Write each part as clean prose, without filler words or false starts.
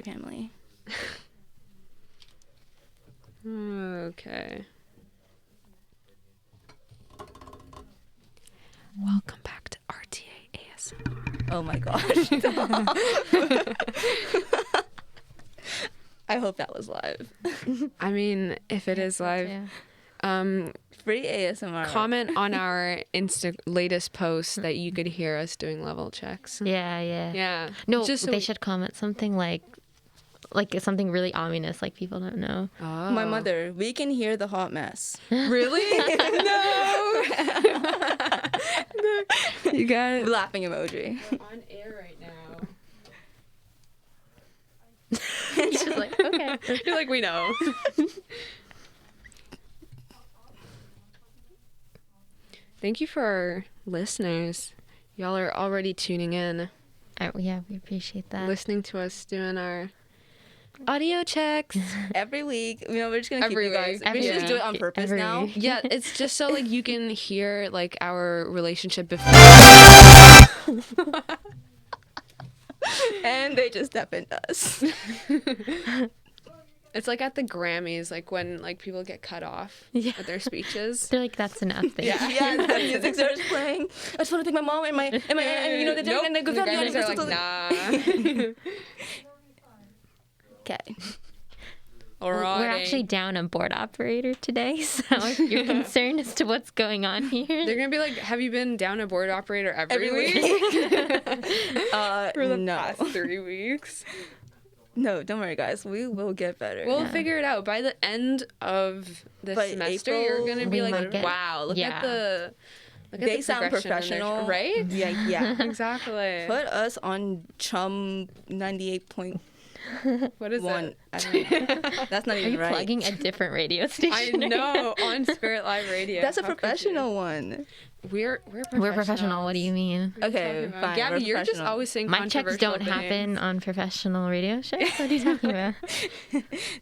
family. Okay. Welcome back to RTA ASMR. Oh my gosh. I hope that was live. I mean, if it is live, Free ASMR. comment on our latest post that you could hear us doing level checks. Yeah. Yeah. No, Just so they should comment something like something really ominous, like people don't know. Oh. My mother, we can hear the hot mess. Really? No. You got Laughing emoji. We're on air right now. It's just like, okay. You're like, we know. Thank you for our listeners. Y'all are already tuning in, Yeah, we appreciate that. listening to us doing our audio checks. Every week. You know, we're just going to keep Every you guys. week. We should just do it on Every purpose week. now. Yeah, it's just so like you can hear like our relationship before. And they just deafened us. It's like at the Grammys, like when like people get cut off with their speeches. They're like, that's enough. Yeah, the music starts playing. I just want to thank my mom and and you know, the Nope. and The Grammys are like, nah. Okay. We're actually down a board operator today, so if you're concerned as to what's going on here. They're gonna be like, "Have you been down a board operator every week?" For the past 3 weeks. No, don't worry, guys. We will get better. We'll figure it out by the end of the By semester. April, you're gonna be we like, might get- "Wow, look at the." Look at They the sound progression in their- professional, right? Yeah. Exactly. Put us on Chum 98.1. What is that? I don't know. That's not Are even you right. plugging a different radio station? I know on Spirit Live Radio. That's a How could professional one. you? We're We're professional. What do you mean? Okay, fine. Gabby, we're you're just professional. always saying My checks controversial don't happen things. on professional radio shows. What are you talking about?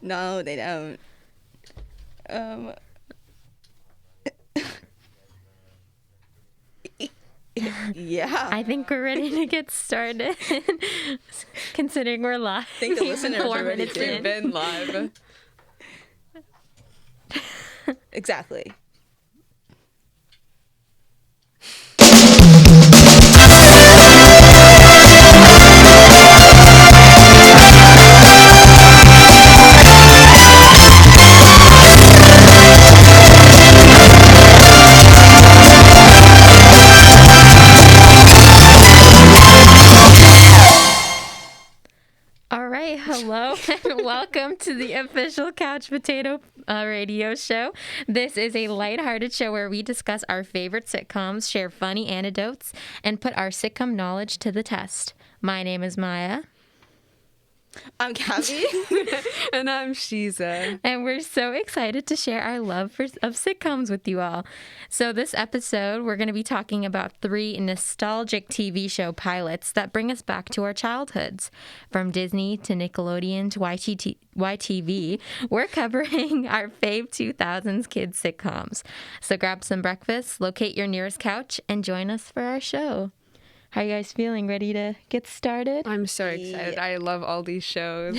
No, they don't. Yeah. I think we're ready to get started. Considering we're live. I think the listeners are 4 ready minutes too. We've in. been live. Exactly. All right, hello and welcome to the official Couch Potato radio show. This is a lighthearted show where we discuss our favorite sitcoms, share funny anecdotes, and put our sitcom knowledge to the test. My name is Maya. I'm Gabby. And I'm Sheeza. And we're so excited to share our love of sitcoms with you all. So this episode, we're going to be talking about 3 nostalgic TV show pilots that bring us back to our childhoods. From Disney to Nickelodeon to YTV, we're covering our fave 2000s kids sitcoms. So grab some breakfast, locate your nearest couch, and join us for our show. How are you guys feeling? Ready to get started? I'm so excited. I love all these shows.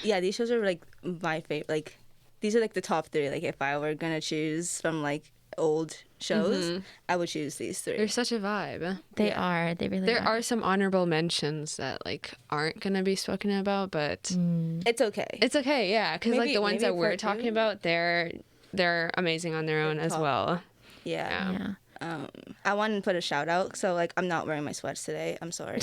Yeah, these shows are like my favorite. Like, these are like the top 3. Like, if I were gonna choose from like old shows, I would choose these 3. They're such a vibe. They are. They really There are. are some honorable mentions that like aren't gonna be spoken about, but It's okay. it's okay. Yeah, because like Maybe- the ones maybe that we're part talking 2? about, they're amazing on their own as top. well. Yeah. Yeah. I wanted to put a shout out. So like, I'm not wearing my sweats today. I'm sorry.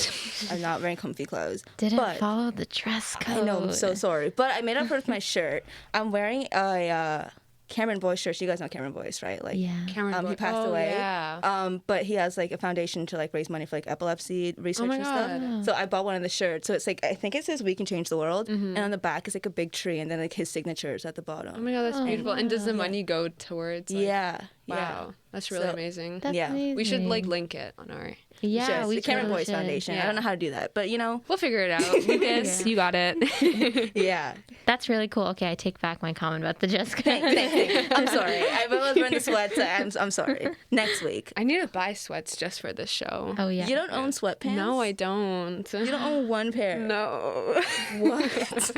I'm not wearing comfy clothes. Didn't but follow the dress code. I know. I'm so sorry. But I made up for it with my shirt. I'm wearing a Cameron Boyce shirt. You guys know Cameron Boyce, right? Like, Yeah. Cameron he Boy- passed oh, away. Yeah. But he has like a foundation to like raise money for like epilepsy research my and stuff. God. So I bought one of the shirts. So it's like, I think it says "We Can Change the World," and on the back is like a big tree, and then like his signature is at the bottom. Oh my god, that's beautiful. And does the money go towards? Like, Yeah. Wow, that's really So- amazing. That's Yeah. amazing. We should like link it on our. Yeah, Just we the Cameron totally Boyce should. Foundation. Yeah. I don't know how to do that, but you know, We'll figure it out. Lucas, you got it. yeah. That's really cool. Okay, I take back my comment about the Jessica. Thanks. I'm sorry. I was wearing the sweats. I'm sorry. Next week. I need to buy sweats just for this show. Oh, yeah. You don't own sweatpants? No, I don't. You don't own one pair? No. What?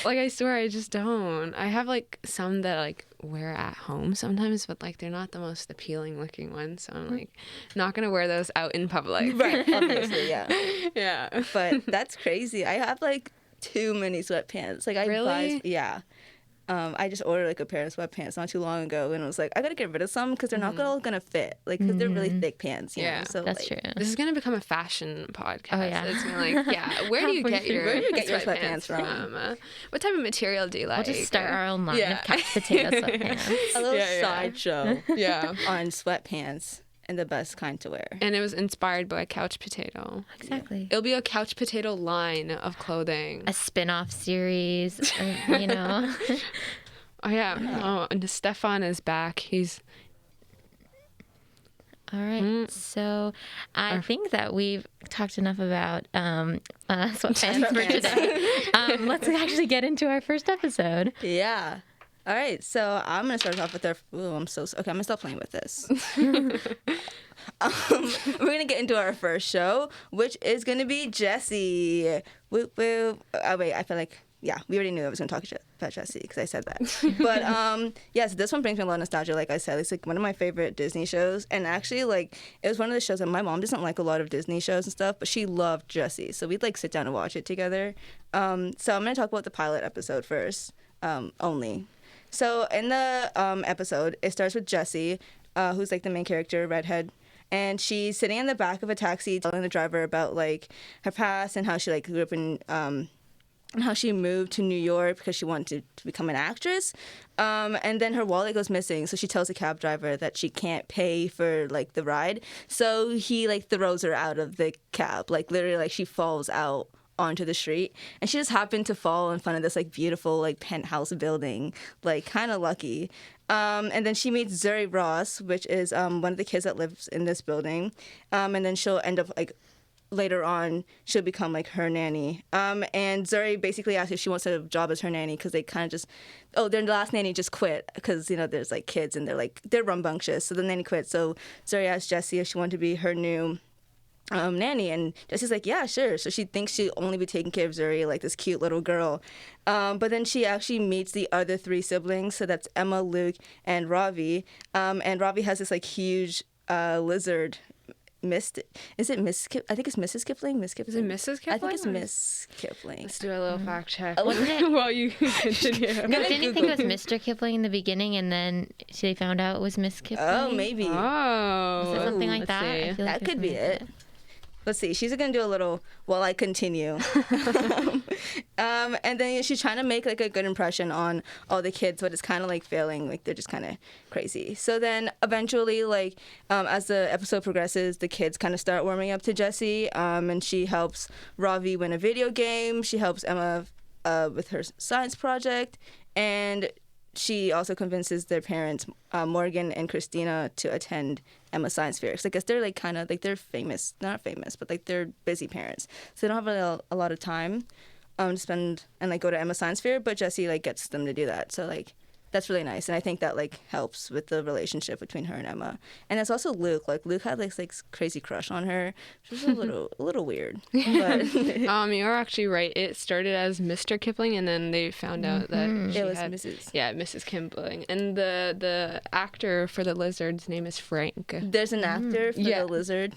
Like, I swear I just don't. I have, like, some that, like, wear at home sometimes, but, like, they're not the most appealing looking ones. So I'm, like, not going to wear those out in public. Right, obviously, yeah. Yeah. But that's crazy. I have, like, too many sweatpants. Like, I Really? yeah. I just ordered like a pair of sweatpants not too long ago, and I was like, I gotta get rid of some because they're not all gonna fit, like, because they're really thick pants. You know? So That's like, true. This is going to become a fashion podcast. Oh, yeah. It's gonna be like, yeah, where do you get your sweatpants from? What type of material do you like? We'll just start our own line Yeah. of couch potato sweatpants. a little Yeah, yeah. sideshow Yeah. on sweatpants and the best kind to wear. And it was inspired by Couch Potato. Exactly. It'll be a Couch Potato line of clothing. A spin-off series, or, you know. Oh, yeah. Oh, and Stefan is back. He's... All right. So I think that we've talked enough about sweatpants for today. Let's actually get into our first episode. Yeah. All right. So I'm gonna start off with our. Ooh, I'm gonna stop playing with this. We're gonna get into our first show, which is gonna be Jessie. Woo woo. Oh wait, I feel like. Yeah, we already knew I was going to talk about Jessie because I said that. But, yes, this one brings me a lot of nostalgia, like I said. It's, like, one of my favorite Disney shows. And actually, like, it was one of the shows that my mom doesn't like a lot of Disney shows and stuff, but she loved Jessie. So we'd, like, sit down and watch it together. So I'm going to talk about the pilot episode first, only. So in the episode, it starts with Jessie, who's, like, the main character, redhead. And she's sitting in the back of a taxi telling the driver about, like, her past and how she, like, grew up in... and how she moved to New York because she wanted to become an actress. And then her wallet goes missing. So she tells the cab driver that she can't pay for, like, the ride. So he, like, throws her out of the cab. Like, literally, like, she falls out onto the street. And she just happened to fall in front of this, like, beautiful, like, penthouse building. Like, kind of lucky. And then she meets Zuri Ross, which is one of the kids that lives in this building. And then she'll end up, like... later on, she'll become, like, her nanny. And Zuri basically asks if she wants a job as her nanny because they kind of just... Oh, their last nanny just quit because, you know, there's, like, kids and they're rambunctious. So the nanny quit. So Zuri asked Jessie if she wanted to be her new nanny. And Jessie's like, yeah, sure. So she thinks she'll only be taking care of Zuri, like, this cute little girl. But then she actually meets the other three siblings. So that's Emma, Luke, and Ravi. And Ravi has this, like, huge lizard... Is it Miss I think it's Mrs. Kipling? Miss Kipling. Is it Mrs. Kipling? I think it's Miss Kipling. Let's do a little fact check Wasn't it- while you continue. No, didn't you think it was Mr. Kipling in the beginning, and then they found out it was Miss Kipling? Oh, maybe. Oh. Was it something like let's that? see. I feel like That could be there's it. Let's see. She's going to do a little while I continue. And then she's trying to make, like, a good impression on all the kids, but it's kind of, like, failing. Like, they're just kind of crazy. So then eventually, like, as the episode progresses, the kids kind of start warming up to Jessie. And she helps Ravi win a video game. She helps Emma with her science project. And she also convinces their parents, Morgan and Christina, to attend Emma's science fair. 'Cause I guess they're, like, kind of, like, they're famous. Not famous, but, like, they're busy parents. So they don't have a lot of time to spend and, like, go to Emma's science fair. But Jessie, like, gets them to do that. So, like, that's really nice. And I think that, like, helps with the relationship between her and Emma. And there's also Luke. Like, Luke had, like, crazy crush on her, which was a little weird. But You're actually right. It started as Mr. Kipling, and then they found out that she it was had, Mrs. Yeah, Mrs. Kipling. And the actor for the lizard's name is Frank. There's an actor for Yeah. the lizard.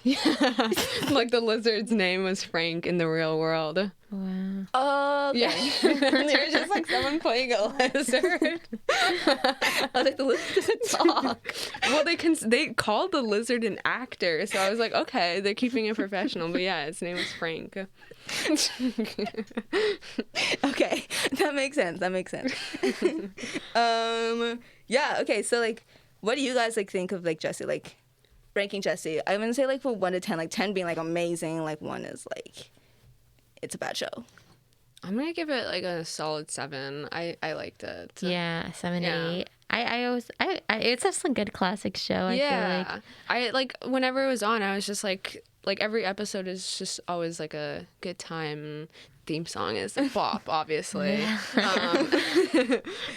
Like, the lizard's name was Frank in the real world. Wow. Oh, okay. Yeah. There's just, like, someone playing a lizard. I was like, the lizard doesn't talk. Well, they called the lizard an actor, so I was like, okay, they're keeping it professional. But yeah, his name was Frank. Okay, that makes sense. Yeah. Okay. So, like, what do you guys, like, think of, like, Jessie? Like, ranking Jessie. I'm gonna say, like, from 1 to 10. Like, 10 being, like, amazing. Like, 1 is, like, it's a bad show. I'm gonna give it, like, a solid 7. I liked it. Yeah, 7, Yeah. 8. It's just a good classic show. I feel like. I like whenever it was on, I was just like every episode is just always like a good time. theme song is a bop, obviously.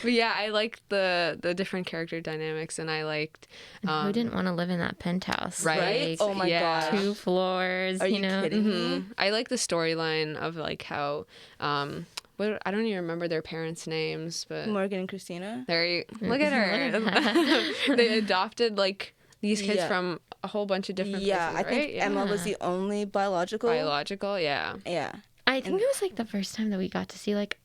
But yeah, I liked the different character dynamics, and I liked Who didn't want to live in that penthouse? Right? Like, Oh my Yeah. gosh. 2 floors. Are you know? kidding me? I like the storyline of like how I don't even remember their parents' names, but Morgan and Christina. there you look at her. They adopted like these kids Yeah. from a whole bunch of different Yeah, places, I think right? Emma was the only biological. Biological, yeah. Yeah. I think it was like the first time that we got to see like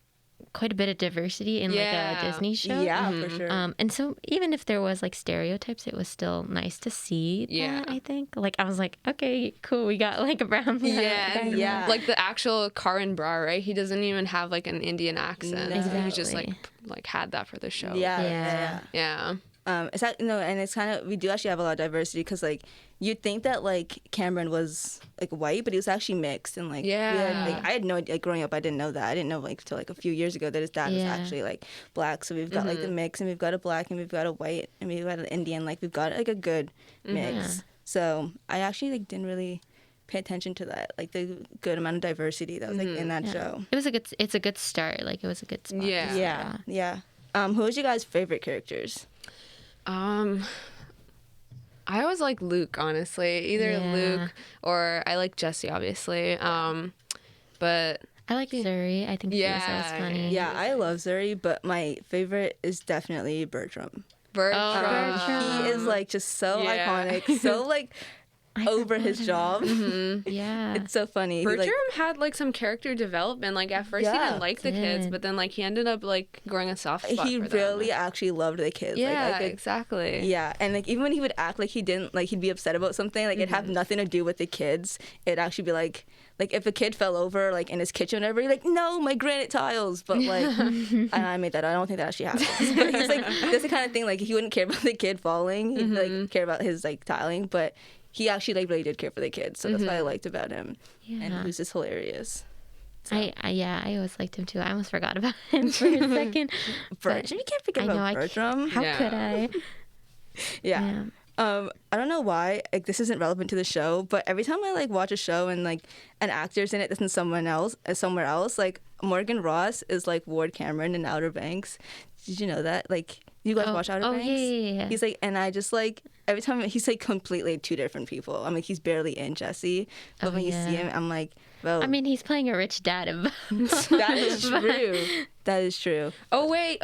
quite a bit of diversity in like Yeah. a Disney show. Yeah, for sure. And so even if there was like stereotypes, it was still nice to see Yeah. that, I think. Like I was like, okay, cool, we got like a brown guy. Yeah, and Yeah. like the actual Karan Bra, right? He doesn't even have like an Indian accent. No. He just Exactly. like had that for the show. Yeah, Yeah. yeah. Yeah. It's that no, and it's kind of we do actually have a lot of diversity because like you'd think that like Cameron was like white, but he was actually mixed and like we had, like I had no like growing up I didn't know that I didn't know like till like a few years ago that his dad was Yeah. actually like black. So we've got like the mix and we've got a black and we've got a white and we've got an Indian. Like we've got like a good mix. Yeah. So I actually like didn't really pay attention to that like the good amount of diversity that was like in that show. It's a good start. Like it was a good spot. Yeah. Yeah. Who was your guys' favorite characters? I always like Luke, honestly. Either Yeah. Luke or I like Jessie, obviously. But I like Zuri. I think he was Yeah. funny. Yeah, I love Zuri, but my favorite is definitely Bertram. Bertram. Bertram. He is like just so Yeah. iconic, so like I over his forgot job. Yeah. It's so funny. He, Bertram like, had like some character development. Like at first he Yeah. didn't like the kids, Did. but then like he ended up like growing a soft spot he for them. really actually loved the kids. Yeah, Like, I could- exactly. yeah, and like even when he would act like he didn't, like he'd be upset about something, like it'd have nothing to do with the kids. It'd actually be like if a kid fell over like in his kitchen or whatever, he'd like, no, my granite tiles. But like, and I made that. I don't think that actually happens. But he's like, that's the kind of thing like he wouldn't care about the kid falling. He'd like care about his like tiling, but he actually like really did care for the kids. So that's what I liked about him. And Yeah. he was just hilarious. I always liked him too. I almost forgot about him for a second. Bertram, you can't forget I know, about Bertram. How Yeah. could I? Yeah. I don't know why like this isn't relevant to the show, but every time I like watch a show and like an actor's in it that's in somewhere else, like Morgan Ross is like Ward Cameron in Outer Banks. Did you know that? Like you guys watch Outer Banks? Yeah. He's like, and I just like every time he's like completely two different people. I mean, he's barely in Jessie, but when you see him, I'm like, well, I mean, he's playing a rich dad. that is true. That is true. Oh wait,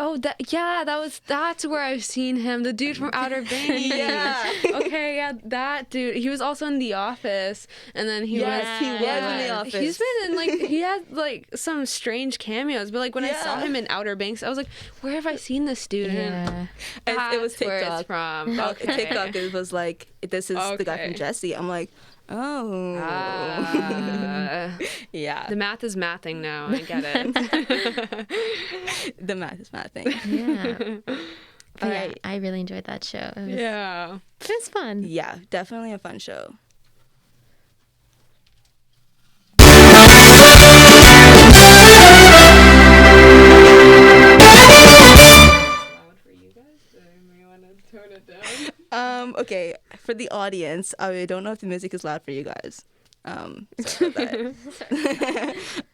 that's where I've seen him. The dude from Outer Banks. Yeah. Okay, yeah, that dude. He was also in The Office, and then he Yes, he was in The Office. He's been in like he had like some strange cameos, but like when I saw Yeah. him in Outer Banks, I was like, where have I seen this dude? Yeah. And it was That's where TikTok. it's from. Okay. TikTok it was like, this is the guy from Okay. Jessie. I'm like, oh. Yeah. The math is mathing now. I get it. The math is mathing. Yeah. But All yeah, right. I really enjoyed that show. It was, Yeah. it was fun. Yeah, definitely a fun show. Okay, for the audience, I don't know if the music is loud for you guys. Sorry about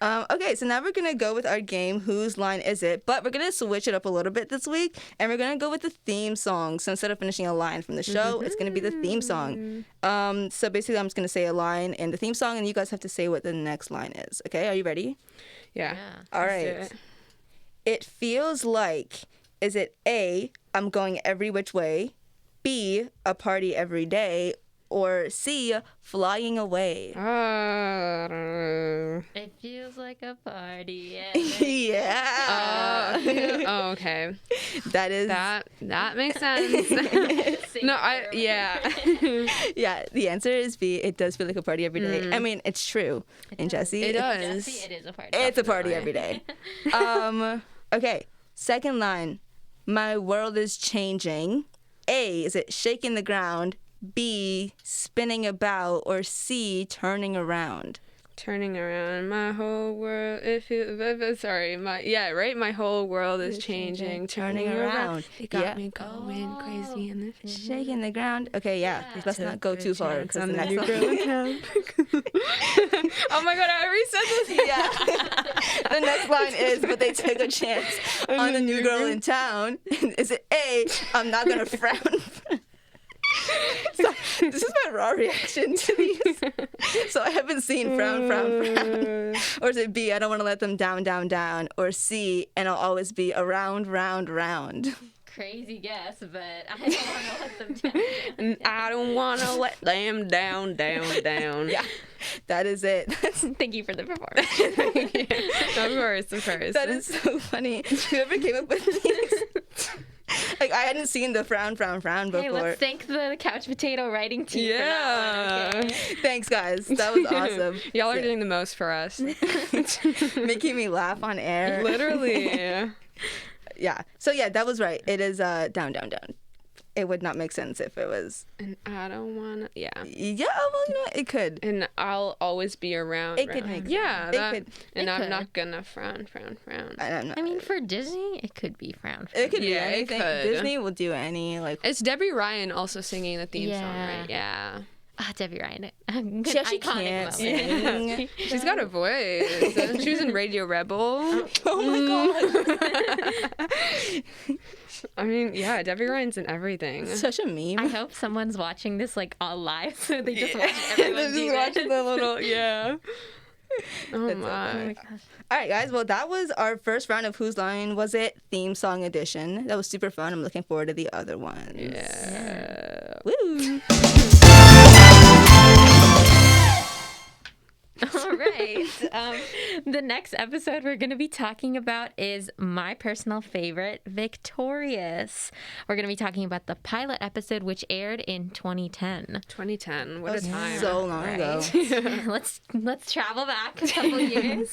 that. Okay, so now we're gonna go with our game, Whose Line Is It? But we're gonna switch it up a little bit this week, and we're gonna go with the theme song. So instead of finishing a line from the show, it's gonna be the theme song. So basically, I'm just gonna say a line in the theme song, and you guys have to say what the next line is. Okay, are you ready? Yeah. All Let's do right. it. It feels like, is it A, I'm going every which way, B, a party every day, or C, flying away? It feels like a party. Yeah. Oh, okay. That is, That makes sense. No, yeah. yeah, the answer is B. It does feel like a party every day. I mean, it's true. In Jessie, It does. It is a party. it's a party every day. Okay, second line. My world is changing. A, is it shaking the ground? B, spinning about, or C, turning around? Turning around my whole world. My whole world is changing. Turning around. It got me going crazy in the Shaking the ground. Okay, yeah. Let's not go too far because the next new one. girl in town. Oh my god, I already said this. Yeah. The next line is, but they took a chance on the new girl in town. Is it A, I'm not gonna frown. So, this is my raw reaction to these. So I haven't seen frown. Or is it B, I don't want to let them down. Or C, and I'll always be around, round. Crazy guess, but I don't want to let them down. I don't want to let them down. Yeah, that is it. Thank you for the performance. Of course. That is so funny. Whoever came up with these. Like, I hadn't seen the frown before. Hey, let's thank the couch potato writing team for that one, okay? Thanks, guys. That was awesome. Y'all are doing the most for us. Making me laugh on air. Literally. Yeah. So, yeah, that was right. It is down. It would not make sense if it was... And I don't want to... Yeah. Yeah, well, you know what? It could. And I'll always be around. It could make sense. Yeah. It could. And It I'm could. not gonna frown. I mean, for Disney, it could be frown. It could be Yeah, it anything. could. Disney will do any, like... It's Debbie Ryan also singing the theme song, Yeah. right? Yeah. Debbie Ryan. Good She actually iconic can't moment. sing. She's got a voice. She was in Radio Rebel. Oh, my God. I mean, yeah, Debbie Ryan's in everything. Such a meme. I hope someone's watching this like all live, so they just watch everyone do Just watching this. the little... Yeah. Oh That's my. All right, guys. Well, that was our first round of Whose Line Was It theme song edition. That was super fun. I'm looking forward to the other ones. Yeah. Woo! All right. The next episode we're going to be talking about is my personal favorite, Victorious. We're going to be talking about the pilot episode, which aired in 2010. 2010. What a time. So long ago. Let's travel back a couple years.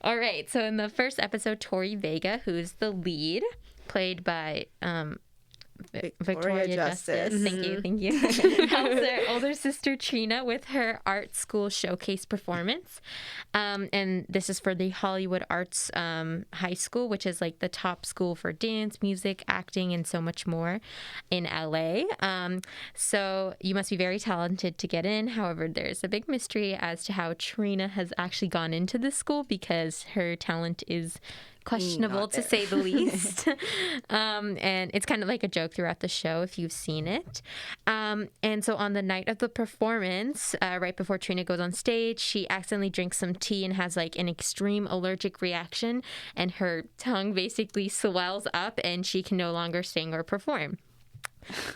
All right. So in the first episode, Tori Vega, who's the lead, played by Victoria Justice. Thank you. Helps their older sister Trina with her art school showcase performance. And this is for the Hollywood Arts High School, which is like the top school for dance, music, acting, and so much more in LA. So you must be very talented to get in. However, there's a big mystery as to how Trina has actually gone into this school because her talent is questionable to say the least. And it's kind of like a joke throughout the show if you've seen it. And so on the night of the performance, right before Trina goes on stage, she accidentally drinks some tea and has like an extreme allergic reaction, and her tongue basically swells up and she can no longer sing or perform.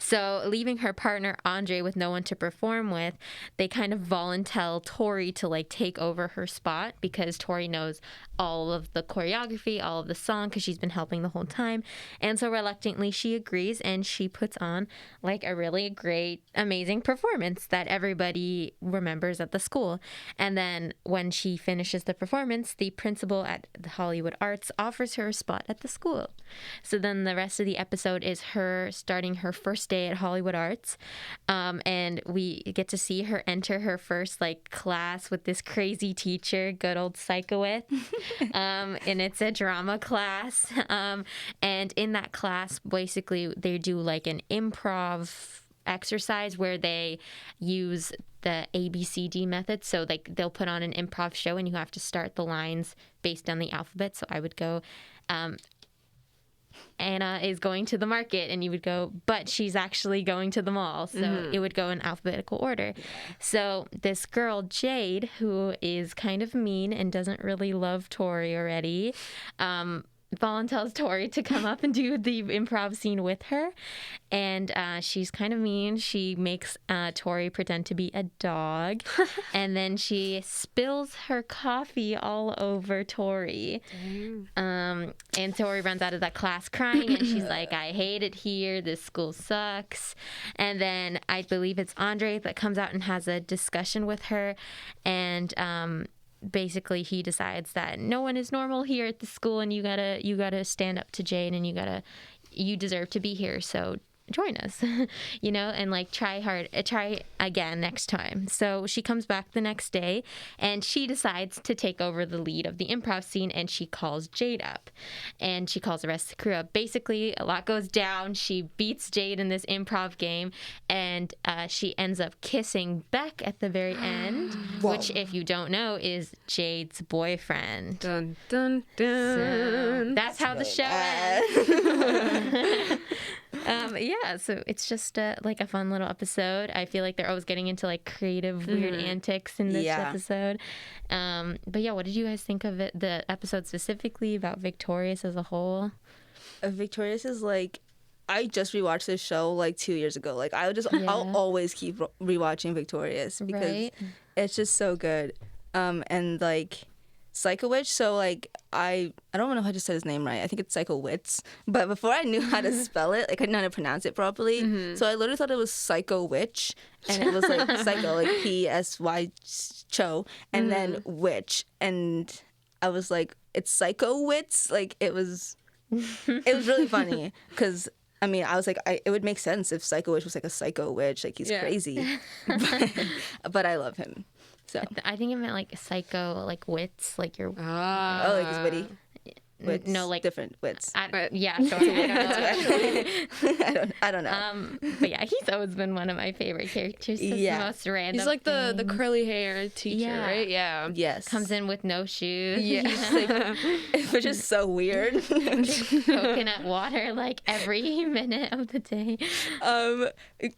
So leaving her partner Andre with no one to perform with, they kind of volunteer Tori to like take over her spot because Tori knows all of the choreography, all of the song, because she's been helping the whole time. And so reluctantly she agrees, and she puts on like a really great, amazing performance that everybody remembers at the school. And then when she finishes the performance, the principal at the Hollywood Arts offers her a spot at the school. So then the rest of the episode is her starting her first day at Hollywood Arts, and we get to see her enter her first like class with this crazy teacher, good old Psychowith, and it's a drama class, and in that class basically they do like an improv exercise where they use the ABCD method. So like they'll put on an improv show and you have to start the lines based on the alphabet. So I would go, Anna is going to the market, and you would go, but she's actually going to the mall. So it would go in alphabetical order. So this girl, Jade, who is kind of mean and doesn't really love Tori already, Vaughn tells Tori to come up and do the improv scene with her. And she's kind of mean. She makes Tori pretend to be a dog. And then she spills her coffee all over Tori. And Tori runs out of that class crying. And she's like, I hate it here. This school sucks. And then I believe it's Andre that comes out and has a discussion with her. And basically he decides that no one is normal here at the school, and you gotta stand up to Jade, and you deserve to be here. So join us, you know, and like try again next time. So she comes back the next day and she decides to take over the lead of the improv scene, and she calls Jade up and she calls the rest of the crew up. Basically, a lot goes down. She beats Jade in this improv game, and she ends up kissing Beck at the very end, which, if you don't know, is Jade's boyfriend. Dun, dun, dun. So that's how the show ends. Yeah, so it's just like a fun little episode. I feel like they're always getting into like creative, weird antics in this episode. But yeah, what did you guys think of it? The episode specifically, about Victorious as a whole? Victorious is like, I just rewatched this show like 2 years ago. Like I'll always keep rewatching Victorious because it's just so good. And like Psycho Witch, so like I don't know if I just said his name right. I think it's Psycho Witz. But before I knew how to spell it, like I didn't know how to pronounce it properly. So I literally thought it was Psycho Witch, and it was like Psycho, like Psy Cho, and then Witch, and I was like, it's Psycho Witz. Like it was really funny because I mean, I was like, it would make sense if Psycho Witch was like a psycho witch, like he's crazy. But I love him. So I think it meant like psycho, like wits, like your. Oh, like his witty. Wits, no, like different wits. Yeah, totally. I don't know. But yeah, he's always been one of my favorite characters. He's the most random. He's like the curly hair teacher, right? Yeah. Yes. Comes in with no shoes. Yeah. Which is so weird. Coconut water like every minute of the day.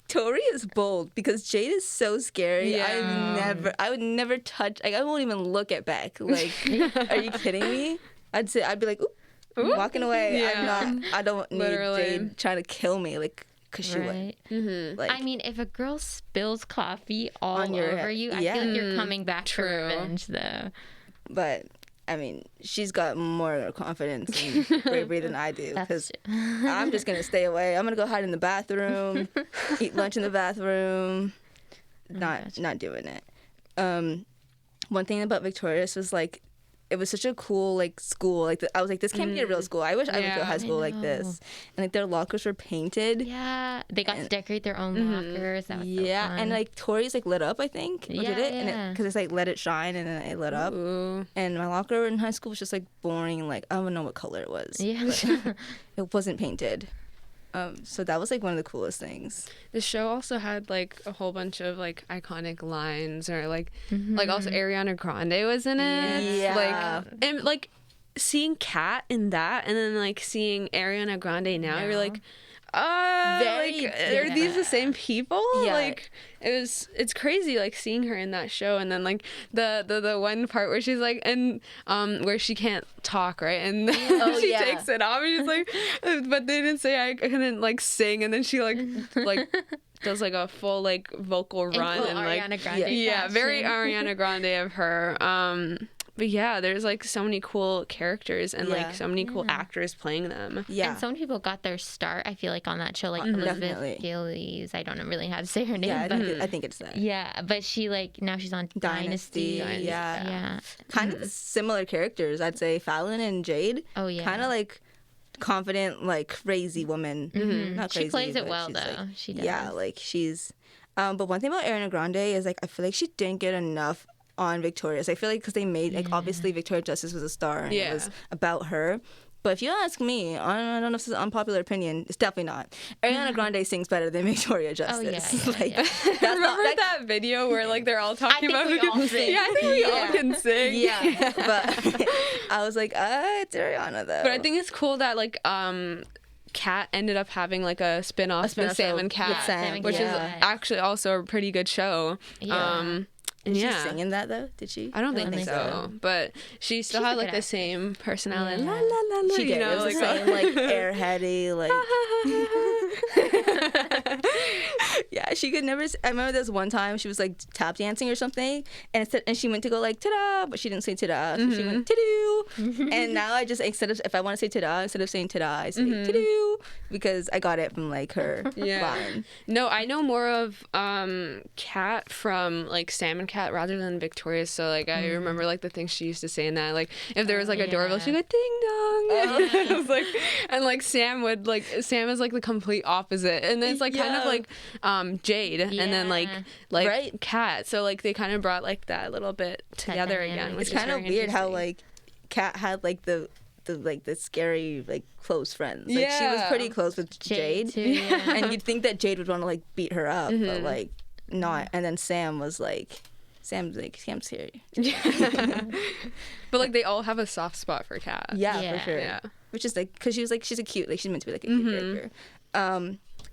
Tori is bold because Jade is so scary. Yeah. I would never touch. Like I won't even look at Beck. Like, are you kidding me? I'd be like, oop, walking away. Yeah. I don't need Jade trying to kill me, like, because she would. Mm-hmm. Like, I mean, if a girl spills coffee all on your over head. you, I feel like you're coming back for True. revenge, though. But I mean, she's got more confidence and bravery than I do. Because I'm just gonna stay away. I'm gonna go hide in the bathroom, eat lunch in the bathroom. Not doing it. One thing about Victorious was like, it was such a cool like school. Like I was like, this can't be a real school. I wish I went to a high school like this. And like their lockers were painted. Yeah, they got to decorate their own lockers. That was so fun. And like Tori's like lit up, I think. Or did it? Yeah. Because it's like let it shine, and then it lit up. Ooh. And my locker in high school was just like boring. Like I don't know what color it was. Yeah. It wasn't painted. So that was like one of the coolest things. The show also had like a whole bunch of like iconic lines, or like also Ariana Grande was in it. Yeah. Like, and like seeing Kat in that, and then like seeing Ariana Grande now, you're like, Very like, are these the same people? Yeah. Like it's crazy like seeing her in that show, and then like the one part where she's like, and where she can't talk, right, and she takes it off, and she's like, but they didn't say I couldn't like sing, and then she like does like a full like vocal run, and like Ariana Grande very fashion. Ariana Grande of her. But yeah, there's like so many cool characters and like so many cool actors playing them. Yeah. And some people got their start, I feel like, on that show, like Elizabeth Gillies. I don't know really how to say her name. Yeah, but I think it's that. yeah, but she like now she's on Dynasty. Yeah. Kind of similar characters, I'd say. Fallon and Jade. Oh yeah. Kind of like confident, like crazy woman. Not crazy. She plays it but well she's, though. like, She does. yeah, like she's. But one thing about Ariana Grande is like I feel like she didn't get enough on Victorious. I feel like because they made like obviously Victoria Justice was a star and it was about her. But if you ask me, I don't know if this is an unpopular opinion. It's definitely not. Ariana Grande sings better than Victoria Justice. Remember that video where like they're all talking about we all sing. Yeah, I think we all can sing. Yeah, but I was like, it's Ariana though. But I think it's cool that like Kat ended up having like a spin-off with Sam and Kat, which is actually also a pretty good show. Yeah. Did she sing in that though? Did she? I don't think so. But she still had like the same personality. La, la, la, la, she did. You know, it was like, the same like airheady like. Yeah, she could never. I remember this one time she was like tap dancing or something, and she went to go like ta-da, but she didn't say ta-da, so she went ta-doo. And now I just, instead of, if I want to say ta-da, instead of saying ta-da, I say ta-doo, because I got it from like her line. No, I know more of Kat from like Sam and Kat rather than Victoria. So like I remember like the things she used to say in that. Like if there was like a doorbell, she'd go ding dong. It was like, and like Sam is like the complete opposite, and it's like kind of like Jade, and then like right? Kat. So like they kind of brought like that little bit together again. It's kind of weird how like Kat had like the scary like close friends. Like she was pretty close with Jade too, and you'd think that Jade would want to like beat her up, but like not. And then Sam's scary. But like they all have a soft spot for Kat. Yeah, for sure. Yeah. Which is like, because she's a cute, like she's meant to be like a cute character.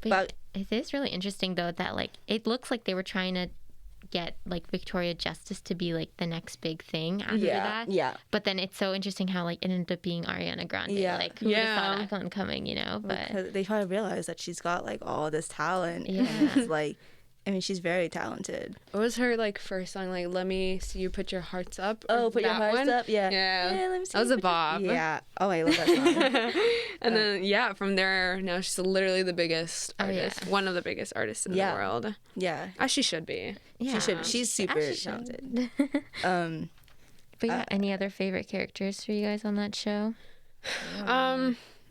But it is really interesting though that like it looks like they were trying to get like Victoria Justice to be like the next big thing after that. Yeah. But then it's so interesting how like it ended up being Ariana Grande. Yeah. Like who would have saw that one coming, you know? But because they probably realized that she's got like all this talent. Yeah. And it's like, I mean, she's very talented. What was her like first song? Like, let me see you put your hearts up. Oh, put your hearts up. Yeah. Let me see. That was a bob. Yeah. Oh, I love that song. And then from there, now she's literally the biggest artist. One of the biggest artists in the world. Yeah. As she should be. yeah, She should. She's super talented. But yeah, any other favorite characters for you guys on that show?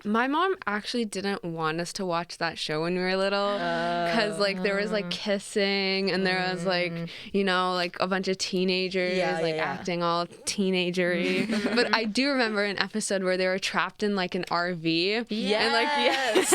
My mom actually didn't want us to watch that show when we were little because like there was like kissing and there was like, you know, like a bunch of teenagers acting all teenagery. But I do remember an episode where they were trapped in like an RV and like and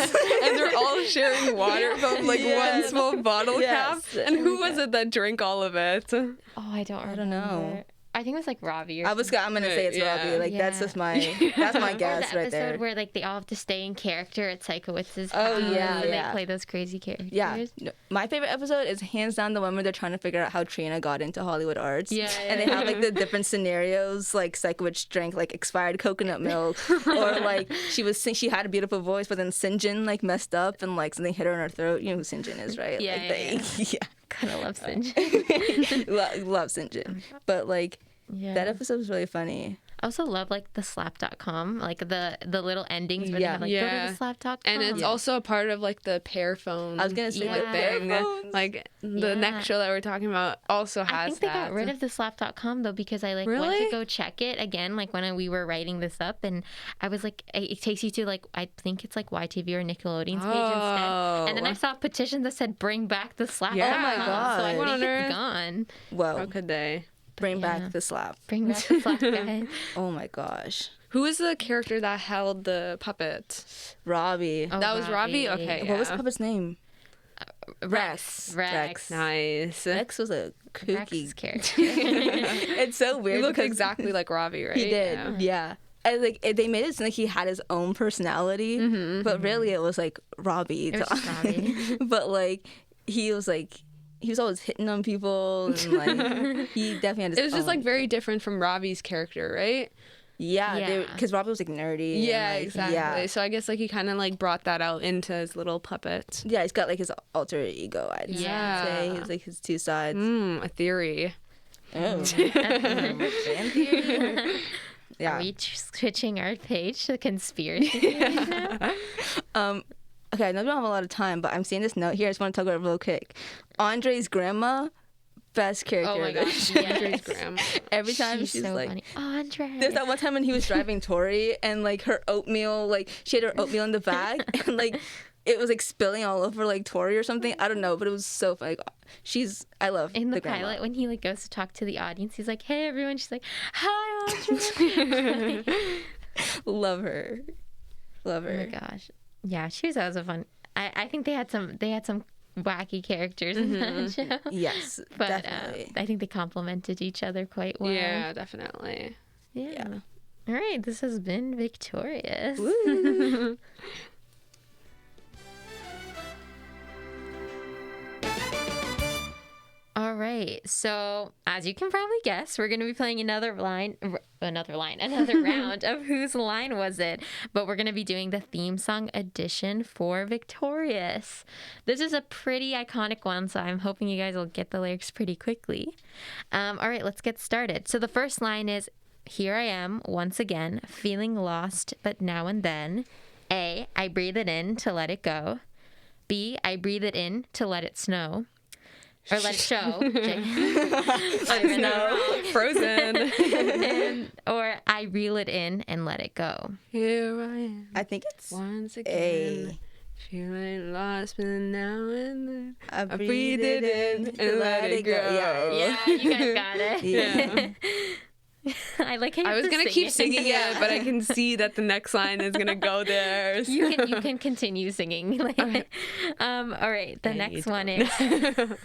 they're all sharing water from like one small bottle cap. And who was it that drank all of it? Oh, I don't know. I think it was like Robbie. I'm gonna say it's Robbie. Like that's just my guess or the right there. episode where like they all have to stay in character at Psychowitz's house. Oh yeah, and they play those crazy characters. Yeah, no, my favorite episode is hands down the one where they're trying to figure out how Trina got into Hollywood Arts. And they have like the different scenarios, like Psychowitz drank like expired coconut milk, or like she had a beautiful voice, but then St. like messed up and like something hit her in her throat. You know who St. is, right? Yeah, yeah. Kind of love St. Love St. But like that episode was really funny. I also love like the slap.com, like the little endings where they have like go to the slap.com. And it's also a part of like the pair phone. I was gonna say thing. Like the next show that we're talking about also has that. I think they got rid of the slap.com though because I like went to go check it again like when we were writing this up and I was like it takes you to like I think it's like YTV or Nickelodeon's page instead. And then I saw a petition that said bring back the slap.com. Oh my god. So I think it's gone. Whoa. How could they? Bring back the slap. Bring back the slap, guys. Oh my gosh. Who is the character that held the puppet? Robbie. Oh, that was Robbie? Okay. What was the puppet's name? Rex. Nice. Rex was a kooky character. It's so weird. He looked exactly like Robbie, right? He did. Yeah. And like they made it seem like he had his own personality, but really it was like Robbie. It was just Robbie. But like he was always hitting on people and like he definitely had his It was just own. like very different from Robbie's character, right? Yeah. Because Robbie was like nerdy. Yeah, and, like, exactly. Yeah. So I guess like he kind of like brought that out into his little puppet. Yeah, he's got like his alter ego. I'd say he's like his two sides. A theory. Oh. Fan theory. Yeah. Are we switching our page to conspiracy now? Okay, I know we don't have a lot of time, but I'm seeing this note here. I just want to talk about it real quick. Andre's grandma, best character. Oh my of the gosh, show. Andre's grandma. Every time she's so like, funny. Andre. there's that one time when he was driving Tori and like her oatmeal, like she had her oatmeal in the bag and like it was like spilling all over like Tori or something. I don't know, but it was so funny. I love in the grandma. pilot when he like goes to talk to the audience. He's like, "Hey everyone," she's like, "Hi, Andre." Love her. Oh my gosh. Yeah, she was always a fun. I think they had some wacky characters in that show. Yes, but definitely. I think they complemented each other quite well. Yeah, definitely. Yeah. All right, this has been victorious. Woo. All All right. So, as you can probably guess, we're going to be playing another round of Whose Line Was It? But we're going to be doing the theme song edition for Victorious. This is a pretty iconic one, so I'm hoping you guys will get the lyrics pretty quickly. All right, let's get started. So, the first line is, "Here I am, once again, feeling lost, but now and then. A, I breathe it in to let it go. B, I breathe it in to let it snow. Or let it show." Let it snow. Frozen. Or I reel it in and let it go. Here I am. I think it's once again. Feeling lost, but now and then. I breathe it in and let it go. Yeah, you guys got it. Yeah. I like how you I was gonna keep singing it, but I can see that the next line is gonna go there. So. You can continue singing. All right. The next one is the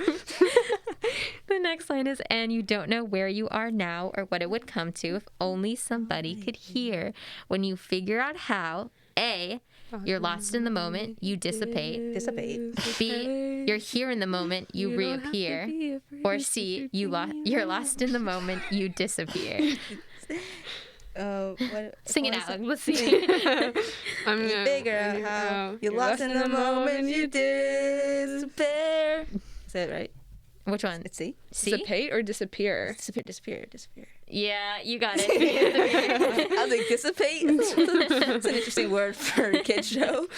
next line is, "And you don't know where you are now or what it would come to if only somebody could hear. When you figure out how, A, you're lost in the moment, you dissipate. B, you're here in the moment, you reappear. Or C, you're lost in the moment, you disappear." Sing it out. Let's see. I'm gonna figure out how you're lost in the moment, you disappear. Is that right? Which one? It's C. Dissipate or disappear? Disappear. Yeah, you got it. I was like, dissipate? That's an interesting word for a kid's show.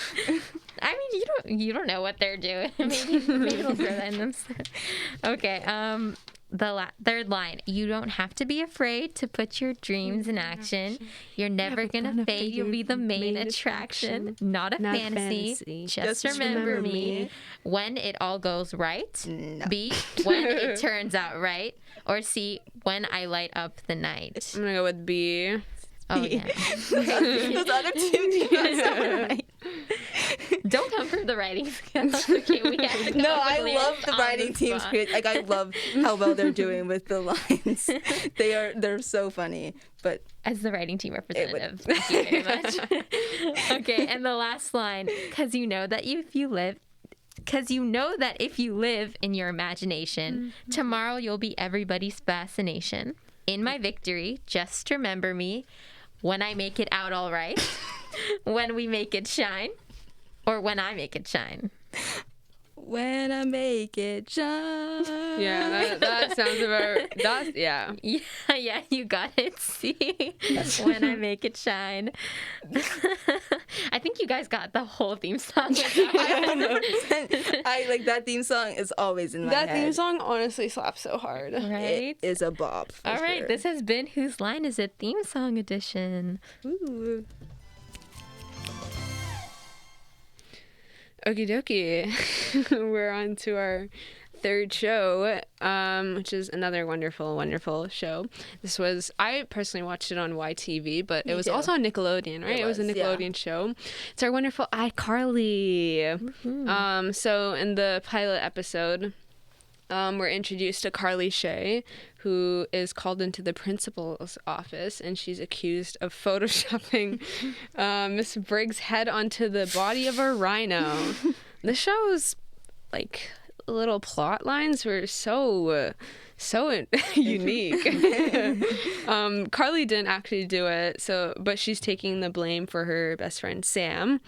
I mean, you don't know what they're doing. Maybe they'll throw that in themselves. Okay. The third line. "You don't have to be afraid to put your dreams in action. You're never gonna fade. You'll be the main attraction. Not a fantasy. Just remember me. When it all goes right. No. B, when it turns out right. Or C, when I light up the night." I'm gonna go with B. Oh, yeah. Those other two do not sound right. Don't come from the writing skills. Okay, we have to No, I love the writing team's create. Like, I love how well they're doing with the lines. They're so funny. But as the writing team representative, thank you very much. Okay, and the last line, "'Cause you know that if you live in your imagination, tomorrow you'll be everybody's fascination. In my victory, just remember me. When I make it out all right. When we make it shine. Or when I make it shine." When I make it shine. Yeah, that sounds about. That's yeah. Yeah, you got it. See, when I make it shine. I think you guys got the whole theme song. 100%. I like that theme song is always in my head. That theme song honestly slaps so hard. Right? It is a bop. All right, this has been Whose Line Is It theme song edition. Ooh. Okie dokie. We're on to our third show, which is another wonderful, wonderful show. I personally watched it on YTV, but it was also on Nickelodeon, right? It was a Nickelodeon show. It's our wonderful iCarly. Mm-hmm. So in the pilot episode, we're introduced to Carly Shay, who is called into the principal's office, and she's accused of photoshopping Miss Briggs' head onto the body of a rhino. The show's like little plot lines were so unique. Carly didn't actually do it, but she's taking the blame for her best friend Sam.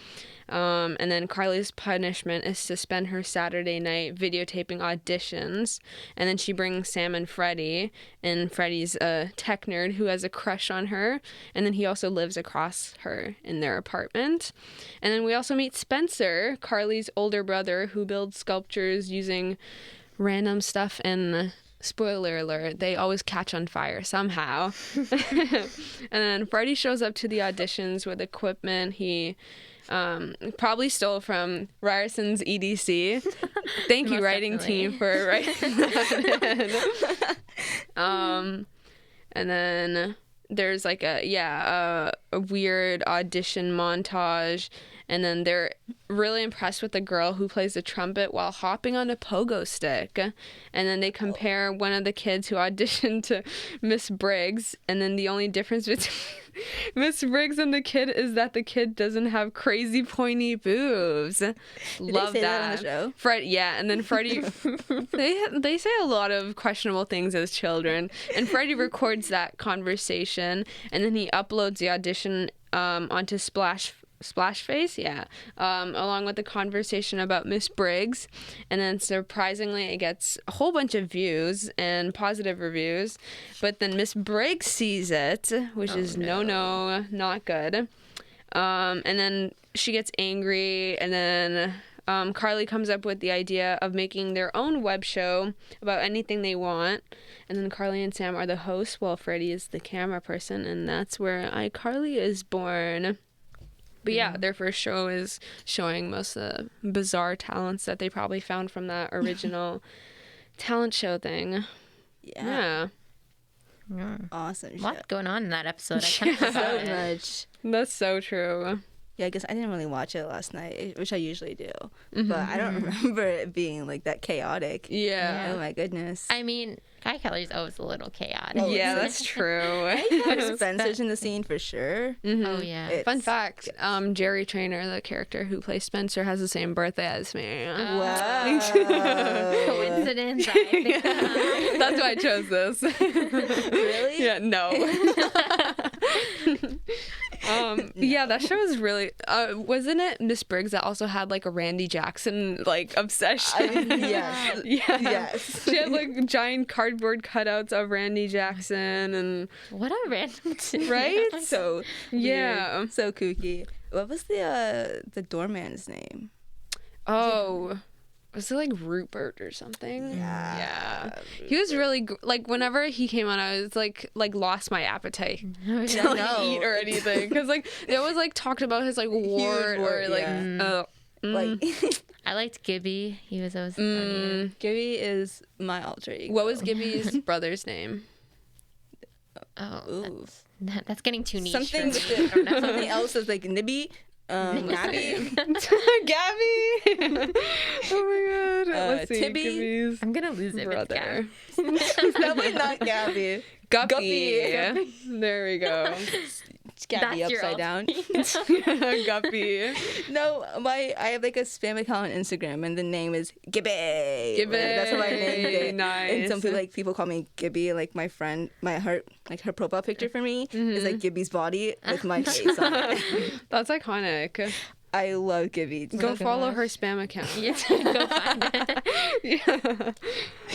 And then Carly's punishment is to spend her Saturday night videotaping auditions. And then she brings Sam and Freddie. And Freddie's a tech nerd who has a crush on her. And then he also lives across her in their apartment. And then we also meet Spencer, Carly's older brother, who builds sculptures using random stuff. And spoiler alert, they always catch on fire somehow. And then Freddie shows up to the auditions with equipment he probably stole from Ryerson's EDC. Thank you, writing team, for writing that in. And then there's like a weird audition montage, and then they're really impressed with the girl who plays the trumpet while hopping on a pogo stick. And then they compare one of the kids who auditioned to Miss Briggs, and then the only difference between Miss Briggs and the kid is that the kid doesn't have crazy pointy boobs. Love they say that. on the show? Yeah, and then Freddie, they say a lot of questionable things as children, and Freddie records that conversation, and then he uploads the audition onto Splashface, along with the conversation about Miss Briggs, and then surprisingly it gets a whole bunch of views and positive reviews, but then Miss Briggs sees it, which is no, not good, and then she gets angry, and then Carly comes up with the idea of making their own web show about anything they want, and then Carly and Sam are the hosts while Freddie is the camera person, and that's where iCarly is born. But yeah, their first show is showing most of the bizarre talents that they probably found from that original talent show thing. Yeah. Yeah. Awesome show. Lot going on in that episode. I kind of So forgot it. much. That's so true. Yeah, I guess I didn't really watch it last night, which I usually do. But I don't remember it being like that chaotic. Yeah. Oh my goodness. I mean, iCarly's always a little chaotic. Yeah, that's true. Spencer's in the scene for sure. Oh, yeah. It's- Fun fact, Jerry Trainer, the character who plays Spencer, has the same birthday as me. Wow. Coincidence? I think That's why I chose this. Really? Yeah, no. Yeah, that show was really wasn't it Miss Briggs that also had like a Randy Jackson like obsession? Yes. Yeah. Yes. She had like giant cardboard cutouts of Randy Jackson and what a random right? So Yeah. weird. So kooky. What was the doorman's name? Oh. Was it like Rupert or something? Yeah. He was really like whenever he came on, I was like lost my appetite to like, No. eat or anything because like they always like talked about his like wart or wart, like yeah. mm. Like I liked Gibby. He was always funny. Gibby is my alter ego. What was Gibby's brother's name? Oh, Ooh. that's getting too niche. Something for me. with it, something else is like Nibby. Nabby. Gabby. Oh my god. Let's see. Tibby. Gibby's I'm gonna lose it with brother. Gabby. Probably not Gabby. Guppy. There we go. Gabby That's your upside down. Guppy. No, I have like a spam account on Instagram and the name is Gibby. Gibby. That's what I named it. Nice. And some people call me Gibby. Like my friend, her profile picture for me is like Gibby's body with my face on it. That's iconic. I love Gibby. Go follow her spam account. Yeah, go find it. Yeah.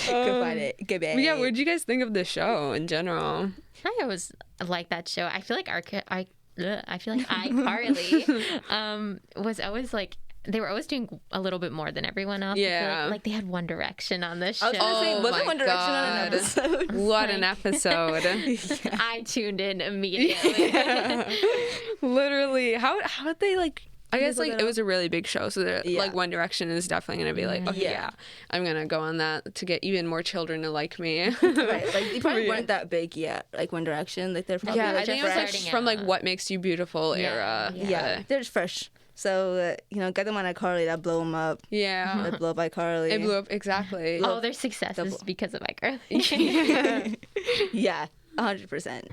Go find it. Gibby. But yeah, what did you guys think of the show in general? I always like that show. I feel like iCarly was always like they were always doing a little bit more than everyone else. I feel Yeah. like they had One Direction on this show. I was gonna say, wasn't my One Direction on an God. episode? What an episode. I tuned in immediately. Literally. How did they like I guess like Little- it was a really big show, so they're Yeah. like One Direction is definitely gonna be like, okay, Yeah. yeah, I'm gonna go on that to get even more children to like me. Right, like they probably Yeah. weren't that big yet. Like One Direction, like they're probably Yeah, like I think it was fresh. like starting from like out. What Makes You Beautiful Yeah, era. Yeah, they're just fresh. So get them on iCarly, that blow them up. Yeah. That blow up iCarly. It blew up exactly. All their success is Double. because of iCarly. Yeah, 100%.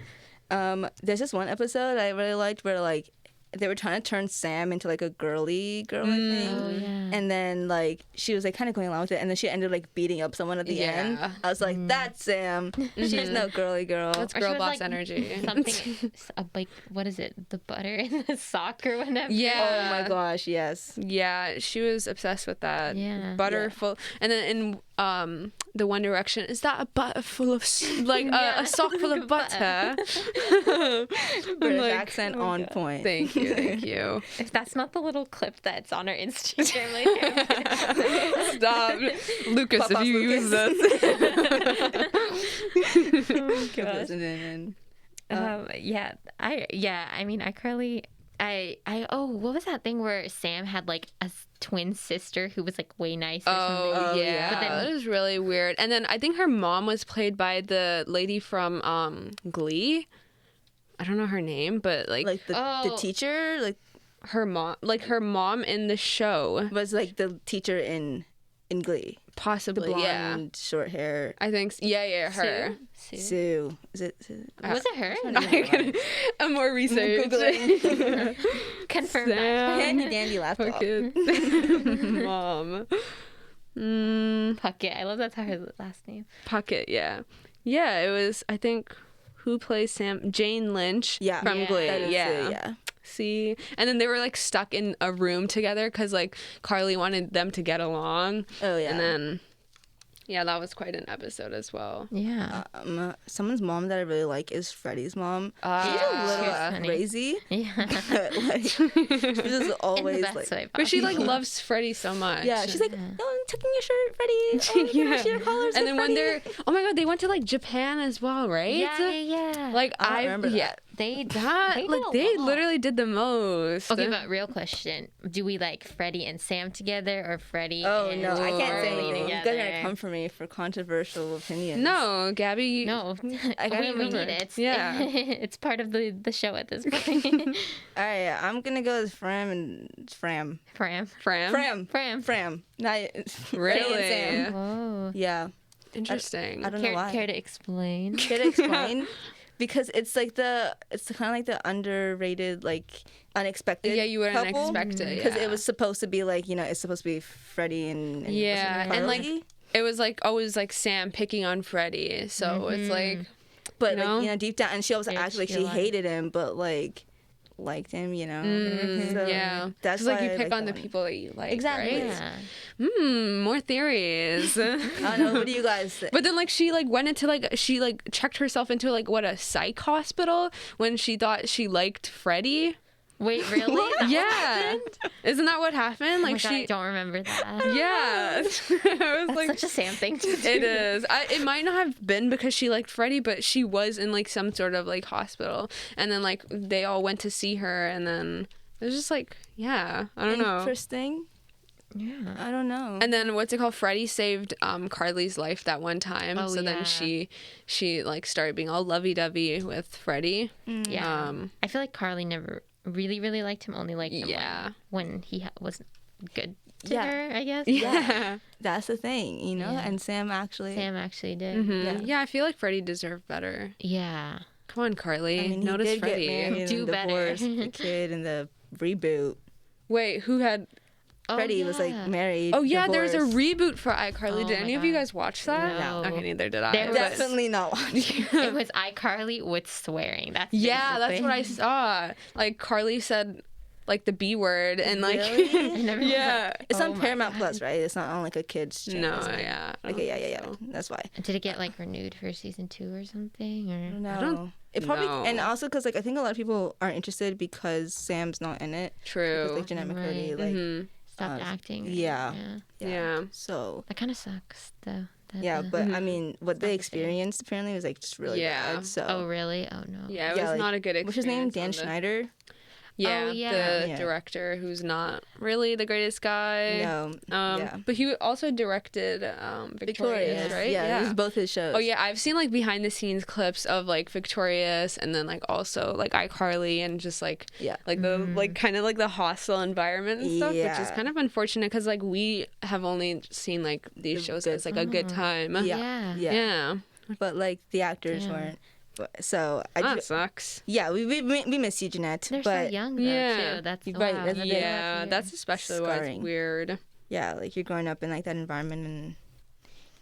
There's this one episode I really liked where like they were trying to turn Sam into like a girly thing. Oh, yeah. And then like she was like kind of going along with it, and then she ended up like beating up someone at the end. Yeah. I was like, that's Sam. She's no girly girl. That's Or she girl was, boss like, energy. Something like what is it? The butter in the sock or whatever. Yeah. Oh my gosh, yes. Yeah, she was obsessed with that. Yeah. Butter Yeah. full. And then in the One Direction, is that a butter full of like Yeah. a sock full of butter? I'm British like, accent on point. Thank you, thank you. If that's not the little clip that's on our Instagram, like, Stop, Lucas. Pop if off, you Lucas. use this, Keep listening in. I mean iCarly. What was that thing where Sam had like a twin sister who was like way nice or oh something? yeah, But then- that was really weird. And then I think her mom was played by the lady from Glee. I don't know her name, but like Like the Oh. teacher, like her mom in the show was like the teacher in Glee. possibly. Blonde, Yeah, short hair. I think her. Sue. Is it? Was it her? I'm more research. Googling. Confirm that. Handy dandy laptop. Mom. Puckett. I love that's her last name. Puckett. Yeah. It was. I think who plays Sam? Jane Lynch. Yeah. From Glee. That is Yeah. Sue, yeah. See, and then they were like stuck in a room together because like Carly wanted them to get along. Oh yeah. And then, yeah, that was quite an episode as well. Yeah. Someone's mom that I really like is Freddie's mom. She's Yeah. a little Funny. crazy. Yeah. But, like, she's just always In the best like. way But she like possible. loves Freddie so much. Yeah, she's like, no, I'm tucking your shirt, Freddie. Oh, Yeah. your collars. And then when Freddie. they're, oh my god, they went to like Japan as well, right? Yeah. Like I don't remember that. they that, did like a they lot. literally did the most. Okay, but real question: do we like Freddie and Sam together, or Freddie? Oh and no, I can't say Carly anything. You guys are together? gonna come for me for controversial opinions. No, Gabby. No, I gotta we need remember. it. It's, Yeah. it's part of the show at this point. All right, I'm gonna go with Fram. Fram. Fram. Not Really? Freddie and Sam. Oh. Yeah. Interesting. I don't know why. Care to explain? Care to explain? Because it's kind of like the underrated, like unexpected. Yeah, you wouldn't couple. expect it. Because Yeah. it was supposed to be like, it's supposed to be Freddie and Yeah, what's her name, and, like, Carly? It was like always like Sam picking on Freddie, so it's like, But you know? like deep down, and she always It's acted like she your life. hated him, but like liked him. So yeah, that's like why you I pick like on the that one. people that you like, Exactly. right? Yeah. More theories. I don't know. What do you guys think? But then like she like went into like she like checked herself into like a psych hospital when she thought she liked Freddie. Wait, really? Yeah, isn't that what happened? Oh Like my God, I she. don't remember that. Yeah, I was That's like, such a Sam thing to do. it is. It might not have been because she liked Freddie, but she was in like some sort of like hospital, and then like they all went to see her, and then it was just like, yeah, I don't know. Interesting. Yeah. I don't know. And then what's it called? Freddie saved Carly's life that one time, Oh, so yeah. then she like started being all lovey-dovey with Freddie. Yeah. I feel like Carly never really liked him. Only liked him Yeah. when he was good to Yeah. her, I guess. Yeah. That's the thing, Yeah. And Sam actually. Sam actually did. Yeah, I feel like Freddie deserved better. Yeah. Come on, Carly. I mean, he Notice did Freddie. get married Do and better. divorced the kid in the reboot. Wait, who had? Oh, Freddie was like yeah. married. Oh yeah, there's a divorced. reboot for iCarly. Oh Did my any of you God. guys watch that? No. Okay, neither did I. There was- but- Definitely not watching. It was iCarly with swearing. That's Yeah, that's what I basically- saw. Like Carly said, like the B word, and like Really? I never yeah. It's Oh on my Paramount God. Plus, right? It's not on like a kid's channel. No, is it? yeah. I don't Okay, yeah. think so. That's why. Did it get like renewed for season 2 or something? Or No. don't It probably know. and also because like I think a lot of people aren't interested because Sam's not in it. True. Because like Jeanette McCurdy, Right. like Mhm. stopped acting. yeah. Yeah. So That kind of sucks, though. that yeah, the- but I mean, what they not the same. experienced apparently was like just really Yeah. bad. So Oh, really? Oh, no. Yeah, it Yeah, was like, not a good what's his name? experience Dan on the- Schneider. Yeah, Oh, yeah. the Yeah. director who's not really the greatest guy. No. Yeah. But he also directed Victorious, right? Yeah, this is both his shows. Oh yeah, I've seen like behind the scenes clips of like Victorious, and then like also like iCarly, and just like Yeah. like the like kind of like the hostile environment and stuff, which is Yeah. kind of unfortunate because like we have only seen like these The shows good- as like a good time. Yeah. Yeah. Yeah. But like the actors Damn. weren't. But, so I That just, sucks. yeah, we miss you, Jeanette. They're but so young, though, Yeah. too. That's Right, wow. that's a big- Yeah, that's especially why Scarring. it's weird. yeah, like you're growing up in like that environment and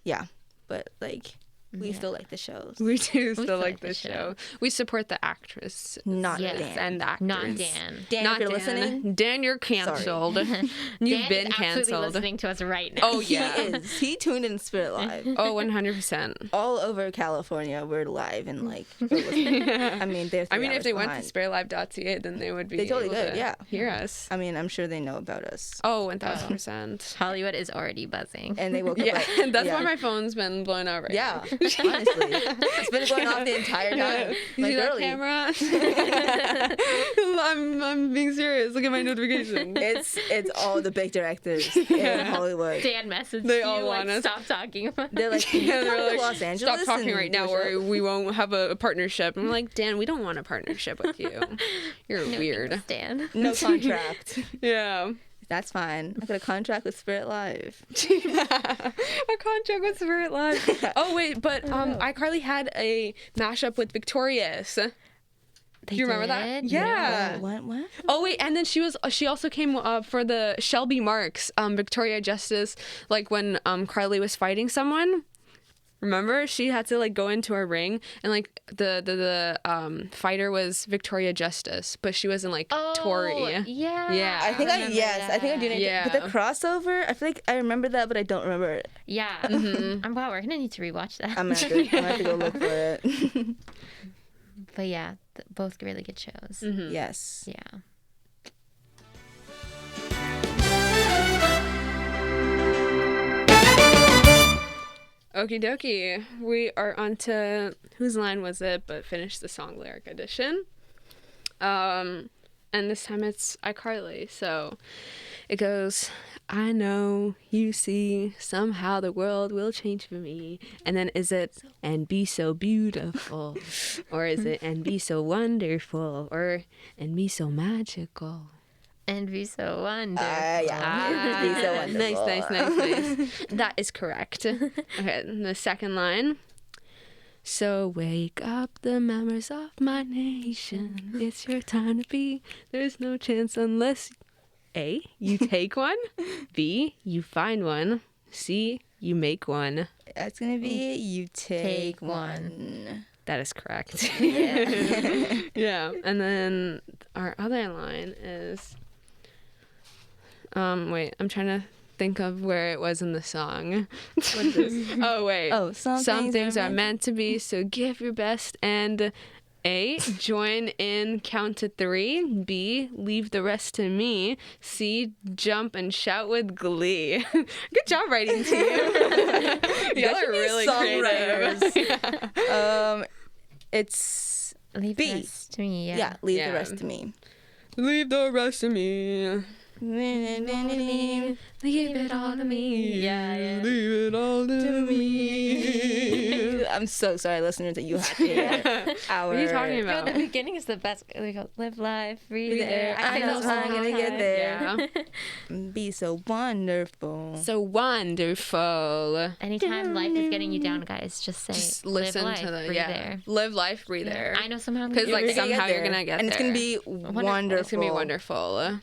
yeah, but like we Yeah. still like the shows. We do still still like like the this show. show. We support the actress. Not Yes. Dan. And the actors. Not Dan. Dan, Not if you're Dan. listening, Dan, you're canceled. You've Dan been is absolutely canceled. listening to us right now. Oh, he yeah. is. He tuned in Spirit Live. Oh, 100%. All over California, we're live and like. We're listening. I mean, they're. I 3 mean, if hours they went behind. to SpareLive.ca, then they would be They totally able could, to yeah. hear us. I mean, I'm sure they know about us, Oh, 1,000%. Hollywood is already buzzing. and they woke up. Yeah, Like, that's yeah. why my phone's been blown out right Yeah, Honestly, it's been going off the entire time. You see that early. camera? I'm being serious. Look at my notification. It's all the big directors in Hollywood. Dan messaged They you, all want us. stop talking about They're like, can you come to Los Angeles? Stop talking and right now, do a or show?" we won't have a partnership. I'm like, Dan, we don't want a partnership with you. You're weird. Dan. No contract. Yeah. That's fine. I got a contract with Spirit Live. A contract with Spirit Live. Oh wait, but iCarly had a mashup with Victorious. Do you remember that? did? Yeah. What? Oh wait, and then she also came for the Shelby Marks, Victoria Justice, like when Carly was fighting someone. Remember, she had to like go into a ring, and like the fighter was Victoria Justice, but she wasn't like Tori. Yeah. Yeah. I think I remember do need Yeah. But the crossover, I feel like I remember that, but I don't remember it. Yeah. Wow, we're gonna need to rewatch that. I'm gonna have to go look for it. But yeah, both really good shows. Yes. Yeah. Okie dokie. We are on to whose line was it, but finish the song lyric edition. And this time it's iCarly. So it goes, I know, you see, somehow the world will change for me. And then is it, and be so beautiful? Or is it, and be so wonderful? Or, and be so magical? And be so wonderful. Yeah. Be so wonderful. Nice. That is correct. Okay, the second line. So wake up the members of my nation. It's your time to be. There's no chance unless A, you take one. B, you find one. C, you make one. That's gonna be you take one. That is correct. Yeah. And then our other line is wait, I'm trying to think of where it was in the song. What is this? Oh wait. Oh, some things are meant to be, so give your best. And A, join in, count to 3. B, leave the rest to me. C, jump and shout with glee. Good job writing, team. Y'all are really creative. It's Leave B. the rest to me. yeah. Leave Yeah. the rest to me. Leave the rest to me. Leave it all to me. Yeah. Leave it all to me. I'm so sorry, listeners, that you have to hear our. What are you talking No, about? the beginning is the best. We go, live life, breathe Breathe air. air. I know those how I'm all gonna the get time. there. Yeah. Be so wonderful. So wonderful. Anytime life is getting you down, guys, just say, Just listen live life, to the breathe air. Live life, breathe Yeah. air. I know somehow. Because You're like gonna somehow get you're there. gonna get and there. it's gonna be wonderful. It's gonna be wonderful.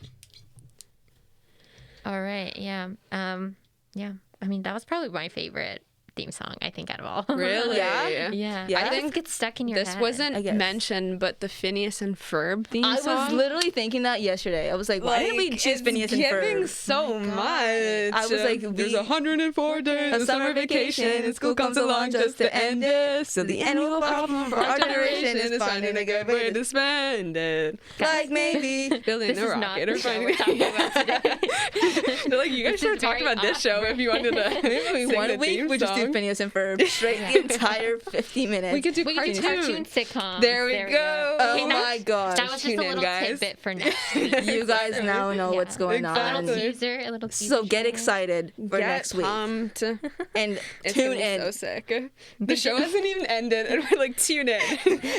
All right. Yeah. Yeah. I mean, that was probably my favorite theme song, I think, out of all. Really? Yeah? Yeah. Yeah? I I think think it gets stuck in your This head. I wasn't guess. mentioned, but the Phineas and Ferb theme I song. was literally thinking that yesterday. I was like, why didn't we choose Phineas and giving Ferb? so much. I was like, there's we- 104 days a of summer vacation, and school comes along just to end it. So the annual problem for our generation is finding a good way to spend it. like maybe. Building This a is not rocket the or show finding we're talking about today. They're like, you guys This should have is talked very about this show if you wanted to Maybe sing one the week theme we just do song. Phineas and Ferb straight the entire 50 minutes. We could do We could do cartoon cartoons. sitcoms. There we go. Oh Okay, my gosh. That was just Tune a in, little guys. tidbit for next week. You guys now know what's going A Exactly. on. little teaser, a little teaser. So get show. excited for Get next week. pumped. And It's tune gonna be in. so sick. The show hasn't even ended, and we're like, tune in.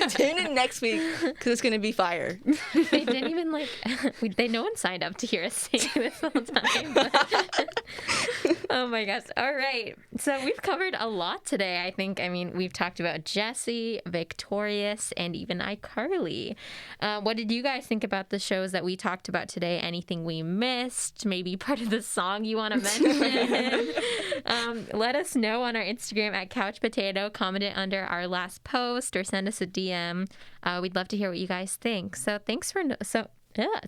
Tune in next week because it's going to be fire. They didn't even like. No one signed up to hear us sing this whole time. Oh my gosh! All right, so we've covered a lot today. I think. I mean, we've talked about Jessie, Victorious, and even iCarly. What did you guys think about the shows that we talked about today? Anything we missed? Maybe part of the song you want to mention? Let us know on our Instagram at Couch Potato. Comment it under our last post or send us a DM. We'd love to hear what you guys think. So thanks.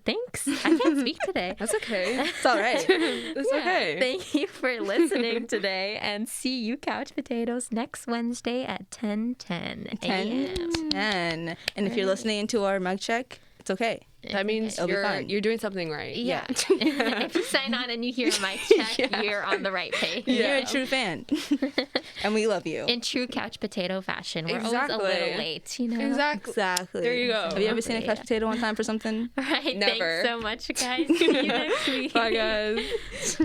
Thanks. I can't speak today. That's okay. It's all right. That's okay. Thank you for listening today, and see you Couch Potatoes next Wednesday at 10:10 a.m. 10. And if you're listening to our mic check, it's okay. That means you're doing something right. Yeah. If you sign on and you hear a mic check, you're on the right page. You're a true fan. And we love you. In true couch potato fashion. We're always a little late, you know? Exactly. There you go. Have you ever seen a couch potato on time for something? Right. Never. Thanks so much, guys. See you next week. Bye, guys.